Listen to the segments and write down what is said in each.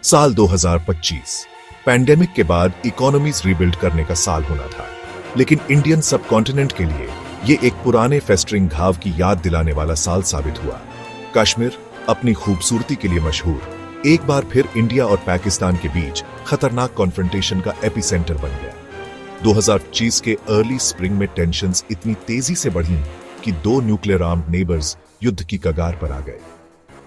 साल 2025 पैंडेमिक के बाद इकोनॉमीज रीबिल्ड करने का साल होना था, लेकिन इंडियन सबकॉन्टिनेंट के लिए ये एक पुराने फेस्टरिंग घाव की याद दिलाने वाला साल साबित हुआ। कश्मीर अपनी खूबसूरती के लिए मशहूर एक बार फिर इंडिया और पाकिस्तान के बीच खतरनाक कॉन्फ्रंटेशन का एपिसेंटर बन गया। 2025 के अर्ली स्प्रिंग में टेंशंस इतनी तेजी से बढ़ी कि दो न्यूक्लियर आर्म्ड नेबर्स युद्ध की कगार पर आ गए।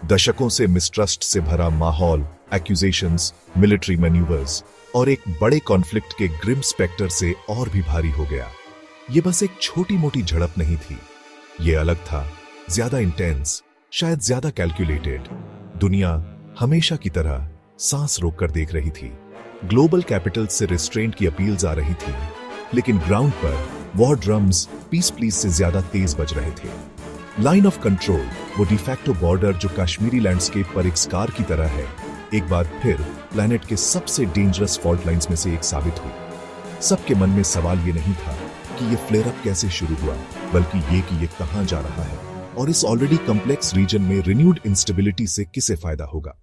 दशकों से मिसट्रस्ट से भरा माहौल, एक्यूजेशंस, मिलिट्री मैन्यूवर्स और एक बड़े कॉन्फ्लिक्ट के ग्रिम स्पेक्टर से और भी भारी हो गया। ये बस एक छोटी मोटी झड़प नहीं थी, ये अलग था, ज्यादा इंटेंस, शायद ज्यादा कैलकुलेटेड। दुनिया हमेशा की तरह सांस रोककर देख रही थी। ग्लोबल कैपिटल से रिस्ट्रेंट की अपील्स आ रही थी, लेकिन ग्राउंड पर वॉर ड्रम्स पीस प्लीज से ज्यादा तेज बज रहे थे। लाइन ऑफ कंट्रोल, वो डिफैक्टो बॉर्डर जो कश्मीरी लैंडस्केप पर एक स्कार की तरह है, एक बार फिर प्लैनेट के सबसे डेंजरस फॉल्ट लाइंस में से एक साबित हुई। सबके मन में सवाल ये नहीं था कि ये फ्लेयर अप कैसे शुरू हुआ, बल्कि ये कि ये कहां जा रहा है और इस ऑलरेडी कॉम्प्लेक्स रीजन में रिन्यूड इंस्टेबिलिटी से किसे फायदा होगा।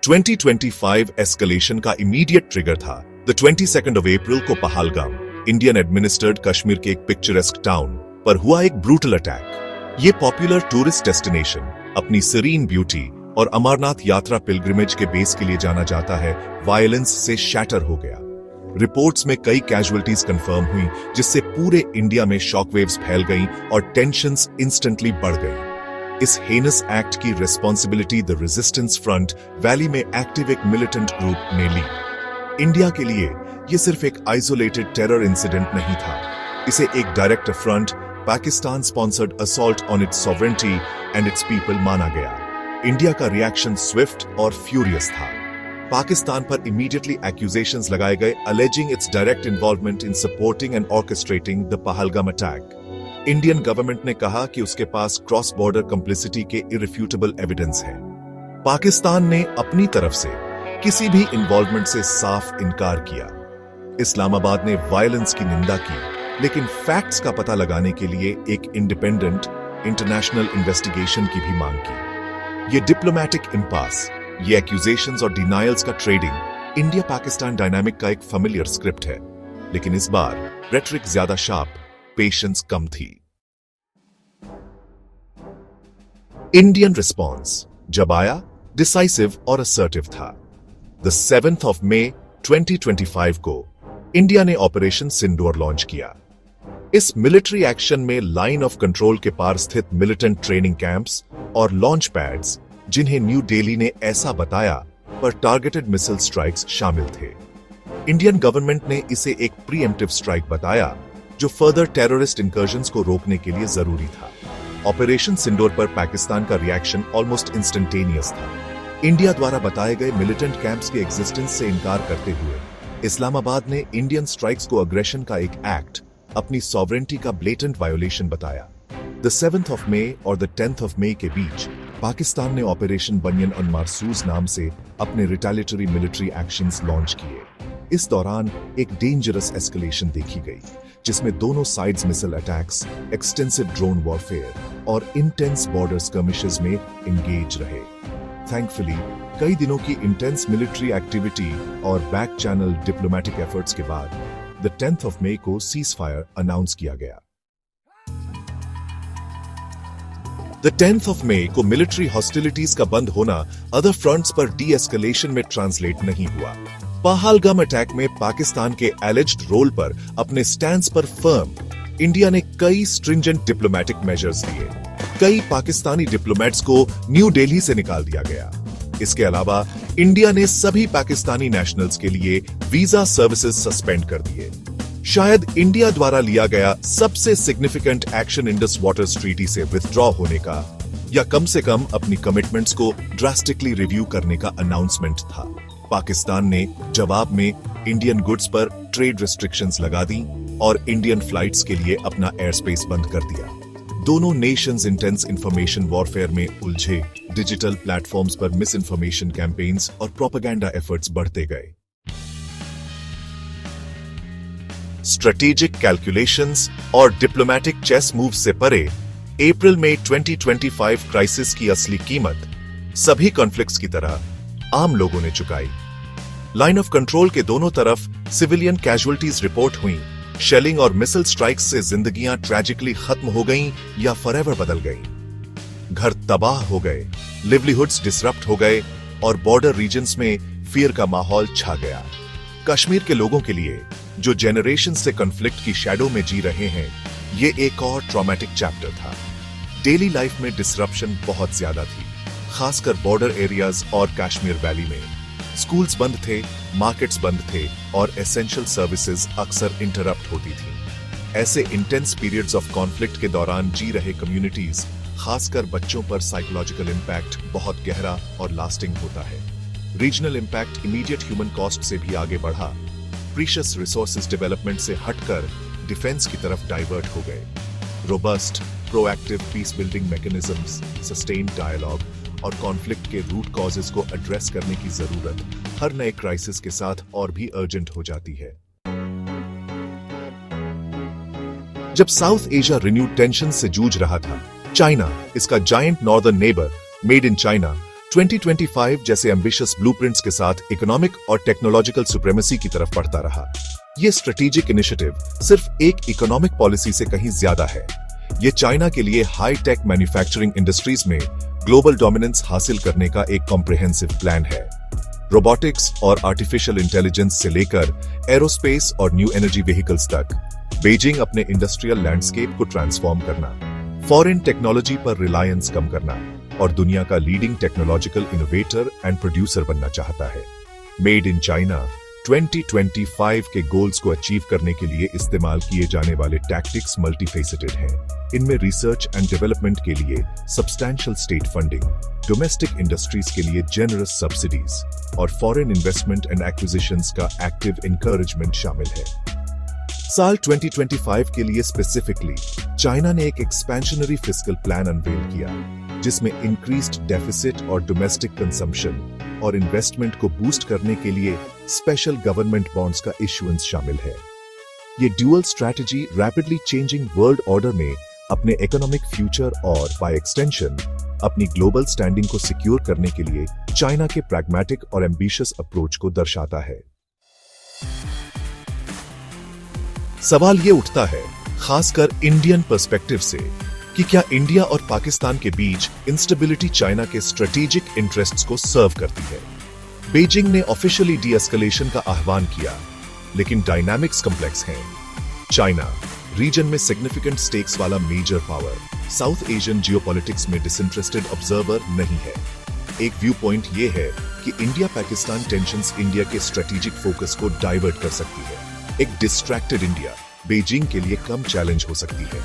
2025 एस्केलेशन का इमीडिएट ट्रिगर था द 22nd of April को पहलगाम, इंडियन एडमिनिस्टर्ड कश्मीर के एक पिक्चरेस्क टाउन पर हुआ एक ब्रूटल अटैक। ये पॉपुलर टूरिस्ट डेस्टिनेशन अपनी सीरीन ब्यूटी और अमरनाथ यात्रा पिलग्रिमेज के बेस के लिए जाना जाता है, वायलेंस से शैटर हो गया। रिपोर्ट्स में कई कैजुअलिटीज कंफर्म हुई, जिससे पूरे इंडिया में शॉकवेव्स फैल गईं और टेंशंस इंस्टेंटली बढ़ गई। इस हेनस एक्ट की responsibility the resistance front valley में एक्टिव एक मिलिटेंट ग्रुप ने ली। इंडिया के लिए ये सिर्फ एक आइसोलेटेड टेरर इंसिडेंट नहीं था, इसे एक direct affront, Pakistan sponsored assault on its sovereignty and its people माना गया। इंडिया का रिएक्शन स्विफ्ट और फ्यूरियस था। पाकिस्तान पर इमीडिएटली एक्यूजेशंस लगाए गए, alleging its direct involvement in supporting and orchestrating the Pahalgam attack. Indian government ने कहा कि उसके पास क्रॉस बॉर्डर कंप्लिसिटी के इररिफ्यूटेबल एविडेंस है। पाकिस्तान ने अपनी तरफ से किसी भी इन्वॉल्वमेंट से साफ इनकार किया। इस्लामाबाद ने वायलेंस की निंदा की, लेकिन फैक्ट्स का पता लगाने के लिए एक इंडिपेंडेंट इंटरनेशनल इन्वेस्टिगेशन की भी मांग की। ये डिप्लोमैटिक इम्पास, ये एक्यूजेशंस और डिनायल्स का ट्रेडिंग इंडिया पाकिस्तान डायनामिक का एक फेमिलियर स्क्रिप्ट है, लेकिन इस बार रेटरिक ज्यादा शार्प, पेशेंस कम थी। इंडियन रिस्पॉन्स जब आया, डिसाइसिव और असर्टिव था। द 7th of May 2025 को इंडिया ने ऑपरेशन सिंदूर लॉन्च किया। इस मिलिट्री एक्शन में लाइन ऑफ कंट्रोल के पार स्थित मिलिटेंट ट्रेनिंग कैंप्स और लॉन्च पैड्स, जिन्हें न्यू दिल्ली ने ऐसा बताया, पर टारगेटेड मिसाइल स्ट्राइक्स शामिल थे। इंडियन गवर्नमेंट ने इसे एक प्रीएम्प्टिव स्ट्राइक बताया, जो फर्दर टेररिस्ट इंकर्जन्स को रोकने के लिए जरूरी था। ऑपरेशन सिंदूर पर पाकिस्तान का रिएक्शन ऑलमोस्ट इंस्टेंटेनियस था। इंडिया द्वारा बताए गए मिलिटेंट कैंप्स के एग्जिस्टेंस से इनकार करते हुए इस्लामाबाद ने इंडियन स्ट्राइक्स को अग्रेशन का एक एक्ट, अपनी सॉवरेंटी का ब्लेटेंट वायोलेशन बताया। द 7th of May और द 10th of May के बीच पाकिस्तान ने ऑपरेशन बनियन और मारसूस नाम से अपने रिटेलिटरी मिलिट्री एक्शंस लॉन्च किए। इस दौरान एक डेंजरस एस्केलेशन देखी गई, जिसमें दोनों sides missile attacks, extensive drone warfare और इंटेंस बॉर्डर स्कर्मिशेस में एंगेज रहे। थैंकफुली कई दिनों की इंटेंस मिलिट्री एक्टिविटी और बैक चैनल डिप्लोमेटिक एफर्ट्स के बाद द 10th of May को सीज फायर अनाउंस किया गया। द 10th of May को मिलिट्री हॉस्टिलिटीज का बंद होना अदर फ्रंट्स पर डी एस्केलेशन में ट्रांसलेट नहीं हुआ। पहलगाम अटैक में पाकिस्तान के एलिज्ड रोल पर अपने स्टैंड पर फर्म, इंडिया ने कई स्ट्रिंजेंट डिप्लोमेटिक मेजर्स लिए। कई पाकिस्तानी डिप्लोमेट्स को न्यू दिल्ली से निकाल दिया गया। इसके अलावा इंडिया ने सभी पाकिस्तानी नेशनल्स के लिए वीजा सर्विसेज सस्पेंड कर दिए। शायद इंडिया द्वारा लिया गया सबसे significant action Indus waters treaty से विथड्रॉ होने का, या कम से कम अपनी कमिटमेंट्स को ड्रास्टिकली रिव्यू करने का अनाउंसमेंट था। पाकिस्तान ने जवाब में इंडियन गुड्स पर ट्रेड रिस्ट्रिक्शंस लगा दी और इंडियन फ्लाइट्स के लिए अपना एयर स्पेस बंद कर दिया। दोनों नेशंस इंटेंस इंफॉर्मेशन वॉरफेयर में उलझे। डिजिटल प्लेटफॉर्म्स पर मिस इन्फॉर्मेशन कैंपेन्स और प्रोपेगेंडा एफर्ट्स बढ़ते गए। स्ट्रेटेजिक कैलकुलेशंस और डिप्लोमैटिक चेस मूव से परे अप्रैल में 2025 क्राइसिस की असली कीमत सभी कॉन्फ्लिक्ट्स की तरह आम लोगों ने चुकाई। लाइन ऑफ कंट्रोल के दोनों तरफ सिविलियन कैजुअल्टीज रिपोर्ट हुई। शेलिंग और मिसाइल स्ट्राइक्स से जिंदगियां ट्रेजिकली खत्म हो गईं या फॉरएवर बदल गईं। घर तबाह हो गए, लिवलीहुड्स डिसरप्ट हो गए और बॉर्डर रीजन्स में फियर का माहौल छा गया। कश्मीर के लोगों के लिए, जो जेनरेशन से कॉन्फ्लिक्ट की शैडो में जी रहे हैं, ये एक और ट्रॉमेटिक चैप्टर था। डेली लाइफ में डिसरप्शन बहुत ज्यादा थी, खासकर बॉर्डर एरियाज और कश्मीर वैली में। स्कूल्स बंद थे, मार्केट्स बंद थे और एसेंशियल सर्विसेज अक्सर इंटरप्ट होती थी। ऐसे इंटेंस पीरियड्स ऑफ कॉन्फ्लिक्ट के दौरान जी रहे कम्युनिटीज, खासकर बच्चों पर साइकोलॉजिकल इंपैक्ट बहुत गहरा और लास्टिंग होता है। Regional impact immediate human cost से भी आगे बढ़ा। प्रीशियस रिसोर्सेज डेवलपमेंट से हटकर डिफेंस की तरफ डाइवर्ट हो गए। Robust, proactive peace building mechanisms, sustained dialogue और कॉन्फ्लिक्ट के रूट कॉजेज को एड्रेस करने की जरूरत हर नए क्राइसिस के साथ और भी अर्जेंट हो जाती है। जब साउथ एशिया रिन्यूड टेंशन से जूझ रहा था, चाइना, इसका giant northern neighbour, made in China 2025 जैसे एम्बिशियस ब्लूप्रिंट्स के साथ इकोनॉमिक और टेक्नोलॉजिकल सुप्रीमेसी की तरफ बढ़ता रहा। यह स्ट्रेटेजिक इनिशिएटिव सिर्फ एक इकोनॉमिक पॉलिसी से कहीं ज्यादा है। यह चाइना के लिए हाई टेक मैन्युफैक्चरिंग इंडस्ट्रीज में ग्लोबल डोमिनेंस हासिल करने का एक कॉम्प्रिहेंसिव प्लान है। रोबोटिक्स और आर्टिफिशियल इंटेलिजेंस से लेकर एरोस्पेस और न्यू एनर्जी व्हीकल्स तक, बीजिंग अपने इंडस्ट्रियल लैंडस्केप को ट्रांसफॉर्म करना, फॉरेन टेक्नोलॉजी पर रिलायंस कम करना और दुनिया का leading technological innovator and producer बनना चाहता है। मेड इन चाइना 2025 के गोल्स को अचीव करने के लिए इस्तेमाल किए जाने वाले टैक्टिक्स मल्टीफेसेटेड हैं। इनमें रिसर्च एंड डेवलपमेंट के लिए substantial state funding, domestic industries के लिए जेनरस सब्सिडीज और फॉरेन इन्वेस्टमेंट एंड एक्विजिशंस का एक्टिव इंकरेजमेंट शामिल है। साल 2025 के लिए स्पेसिफिकली चाइना ने एक एक्सपेंशनरी फिस्कल प्लान अनवेल किया, जिसमें इंक्रीज्ड डेफिसिट और डोमेस्टिक कंजम्पशन और इन्वेस्टमेंट को बूस्ट करने के लिए स्पेशल गवर्नमेंट बॉन्ड्स का इशुएंस शामिल है। ये dual strategy rapidly changing world order में अपने इकोनॉमिक फ्यूचर और बाय एक्सटेंशन अपनी ग्लोबल स्टैंडिंग को सिक्योर करने के लिए चाइना के प्रैग्मेटिक और एम्बिशियस अप्रोच को दर्शाता है। सवाल ये उठता है, खासकर इंडियन पर्सपेक्टिव से, कि क्या इंडिया और पाकिस्तान के बीच इंस्टेबिलिटी चाइना के स्ट्रेटेजिक इंटरेस्ट्स को सर्व करती है। बीजिंग ने ऑफिशियली डी एस्केलेशन का आह्वान किया, लेकिन डायनामिक्स कॉम्प्लेक्स हैं। चाइना रीजन में सिग्निफिकेंट स्टेक्स वाला major power, south Asian geopolitics में डिसइंटरेस्टेड ऑब्जर्वर नहीं है। एक व्यू पॉइंट ये है कि इंडिया पाकिस्तान टेंशंस इंडिया के स्ट्रेटेजिक फोकस को डाइवर्ट कर सकती है। एक डिस्ट्रैक्टेड इंडिया बीजिंग के लिए कम चैलेंज हो सकती है।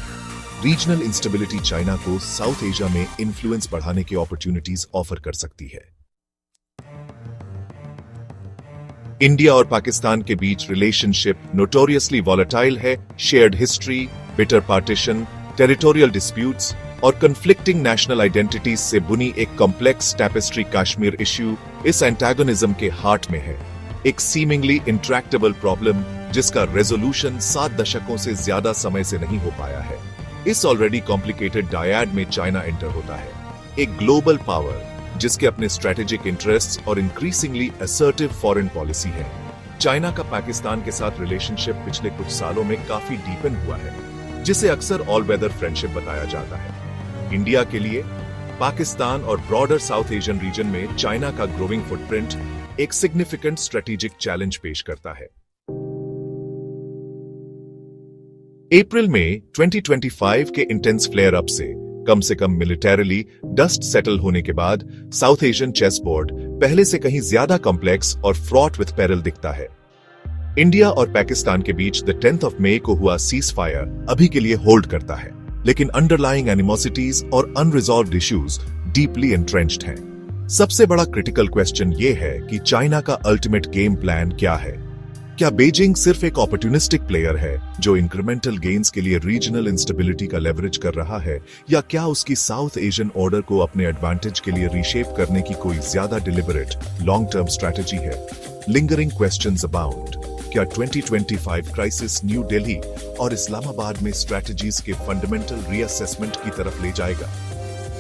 रीजनल इंस्टेबिलिटी चाइना को साउथ एशिया में इन्फ्लुएंस बढ़ाने की अपॉर्चुनिटीज ऑफर कर सकती है। इंडिया और पाकिस्तान के बीच रिलेशनशिप नोटोरियसली वॉलेटाइल है। Shared history, bitter partition, territorial disputes और कंफ्लिक्टिंग नेशनल आइडेंटिटीज से बुनी एक कॉम्प्लेक्स टैपेस्ट्री कश्मीर इश्यू इस एंटागोनिज्म के हार्ट में है। एक सीमिंगली इंट्रैक्टेबल प्रॉब्लम जिसका रेजोल्यूशन 7 दशकों से ज्यादा समय से नहीं हो पाया है। इस ऑलरेडी कॉम्प्लिकेटेड डायड में चाइना एंटर होता है, एक ग्लोबल पावर जिसके अपने स्ट्रेटेजिक इंटरेस्ट्स और इंक्रीजिंगली असर्टिव फॉरेन पॉलिसी है। चाइना का पाकिस्तान के साथ रिलेशनशिप पिछले कुछ सालों में काफी डीपन हुआ है, जिसे अक्सर ऑल वेदर फ्रेंडशिप बताया जाता है। इंडिया के लिए पाकिस्तान और ब्रॉडर साउथ एशियन रीजन में चाइना का ग्रोइंग फुटप्रिंट एक सिग्निफिकेंट स्ट्रेटेजिक चैलेंज पेश करता है। अप्रैल में 2025 के इंटेंस फ्लेयर अप से कम मिलिटरीली डस्ट सेटल होने के बाद साउथ एशियन चेस बोर्ड पहले से कहीं ज्यादा कॉम्प्लेक्स और फ्रॉट विथ पेरिल दिखता है। इंडिया और पाकिस्तान के बीच 10 मई को हुआ सीज फायर अभी के लिए होल्ड करता है, लेकिन अंडरलाइंग एनिमोसिटीज और अनरिजॉल्व्ड इश्यूज डीपली एंट्रेंच्ड हैं। सबसे बड़ा क्रिटिकल क्वेश्चन ये है कि चाइना का अल्टीमेट गेम प्लान क्या है। क्या बीजिंग सिर्फ एक अपॉर्चुनिस्टिक प्लेयर है जो इंक्रीमेंटल गेन्स के लिए रीजनल इंस्टेबिलिटी का लेवरेज कर रहा है, या क्या उसकी साउथ एशियन ऑर्डर को अपने एडवांटेज के लिए रीशेप करने की कोई ज्यादा डिलिबरेट लॉन्ग टर्म स्ट्रैटेजी है? Lingering questions abound. क्या 2025 क्राइसिस न्यू दिल्ली और इस्लामाबाद में स्ट्रैटेजीज के फंडामेंटल रीअसेसमेंट की तरफ ले जाएगा?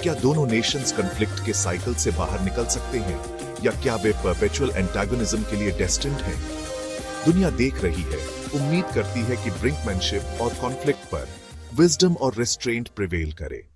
क्या दोनों नेशंस कॉन्फ्लिक्ट के साइकिल से बाहर निकल सकते हैं, या क्या वे परपेचुअल एंटागोनिज्म के लिए डेस्टिन्ड हैं? दुनिया देख रही है, उम्मीद करती है कि ब्रिंकमैनशिप और कॉन्फ्लिक्ट पर विजडम और रेस्ट्रेंट प्रिवेल करे।